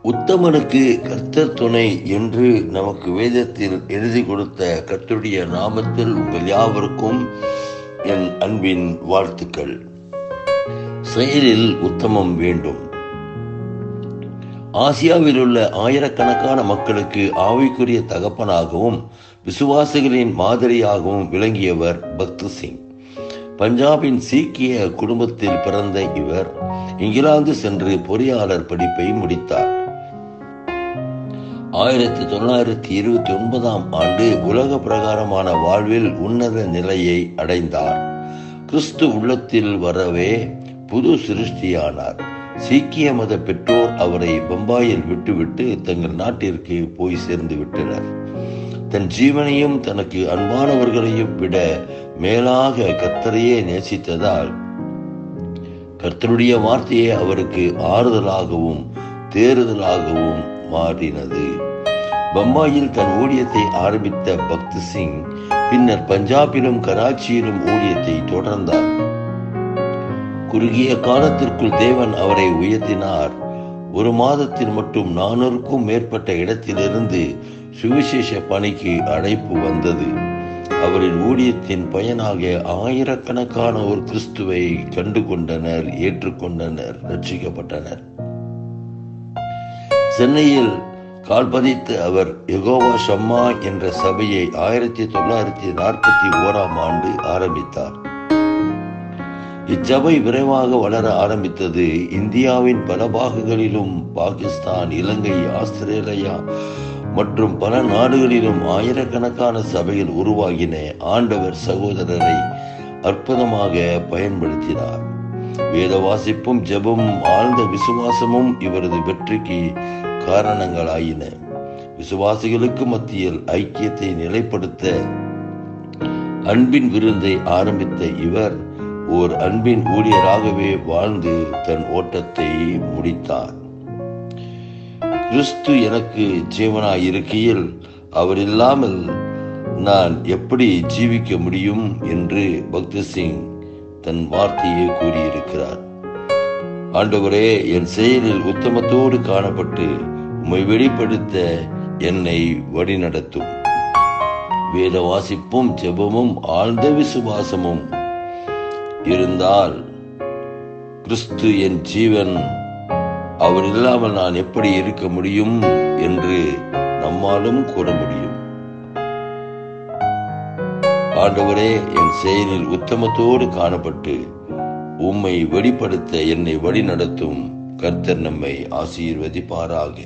உத்தமனுக்கு கர்த்தர் துணை என்று நமக்கு வேதத்தில் எழுதி கொடுத்த கர்த்தருடைய நாமத்தில் உங்கள் யாவருக்கும் என் அன்பின் வாழ்த்துக்கள். செயலில் உத்தமம் வேண்டும். ஆசியாவில் உள்ள ஆயிரக்கணக்கான மக்களுக்கு ஆவிக்குரிய தகப்பனாகவும் விசுவாசிகளின் மாதிரியாகவும் விளங்கியவர் பக்த் சிங். பஞ்சாபின் சீக்கிய குடும்பத்தில் பிறந்த இவர் இங்கிலாந்து சென்று பொறியாளர் படிப்பை முடித்தார். 1929 ஆண்டு உலக பிரகாரமான வாழ்வில் உன்னத நிலையை அடைந்தார். கிறிஸ்து உள்ளத்தில் வரவே புது சிருஷ்டியானார். சீக்கிய மத பெற்றோர் அவரை பம்பாயில் விட்டுவிட்டு தங்கள் நாட்டிற்கு போய் சேர்ந்து விட்டனர். தன் ஜீவனையும் தனக்கு அன்பானவர்களையும் விட மேலாக கர்த்தரையே நேசித்ததால் கர்த்தருடைய வார்த்தையே அவருக்கு ஆறுதலாகவும் தேறுதலாகவும் மாறினது. பம்பாயில் தன் ஊழியத்தை ஆரம்பித்த பக்த் சிங் பின்னர் பஞ்சாபிலும் கராச்சியிலும் ஊழியத்தை தொடர்ந்தார். குறுகிய காலத்திற்குள் தேவன் அவரை உயர்த்தினார். ஒரு மாதத்தில் மட்டும் 400க்கும் மேற்பட்ட இடத்திலிருந்து சுவிசேஷ பணிக்கு அழைப்பு வந்தது. அவரின் ஊழியத்தின் பயனாக ஆயிரக்கணக்கானோர் கிறிஸ்துவை கண்டு கொண்டனர், ஏற்றுக்கொண்டனர், ரட்சிக்கப்பட்டனர். சென்னையில் கால்பதித்து அவர் யெகோவா ஷம்மா என்ற சபையை 1941 ஆண்டு ஆரம்பித்தார். இச்சபை விரைவாக வளர ஆரம்பித்தது. இந்தியாவின் பல பாகங்களிலும், பாகிஸ்தான், இலங்கை, ஆஸ்திரேலியா மற்றும் பல நாடுகளிலும் ஆயிரக்கணக்கான சபைகள் உருவாகின. ஆண்டவர் சகோதரரை அற்புதமாக பயன்படுத்தினார். வேத வாசிப்பும் ஜெபமும் ஆழ்ந்த விசுவாசமும் இவரது வெற்றிக்கு காரணங்களாயின. விசுவாசிகளுக்கு மத்தியில் ஐக்கியத்தை நிலைப்படுத்த அன்பின் விருந்தை ஆரம்பித்த இவர் ஓர் அன்பின் ஊழியராகவே வாழ்ந்து தன் ஓட்டத்தை முடித்தார். கிறிஸ்து எனக்கு ஜீவனாய் இருக்கையில் அவர் இல்லாமல் நான் எப்படி ஜீவிக்க முடியும் என்று பக்த் சிங் தன் வார்த்தையை கூறியிருக்கிறார். ஆண்டவரே, என் செயலில் உத்தமத்தோடு காணப்பட்டு உம்மை வெளிப்படுத்த என்னை வழிநடத்தும். வேத வாசிப்பும் ஜெபமும் ஆழ்ந்த விசுவாசமும் இருந்தால் கிறிஸ்து என் ஜீவன், அவர் இல்லாமல் நான் எப்படி இருக்க முடியும் என்று நம்மாலும் கூற முடியும். ஆண்டவரே, என் செயலில் உத்தமத்தோடு காணப்பட்டு உம்மை வெளிப்படுத்த என்னை வழி நடத்தும். கர்த்தர் நம்மை ஆசீர்வதிப்பாராக.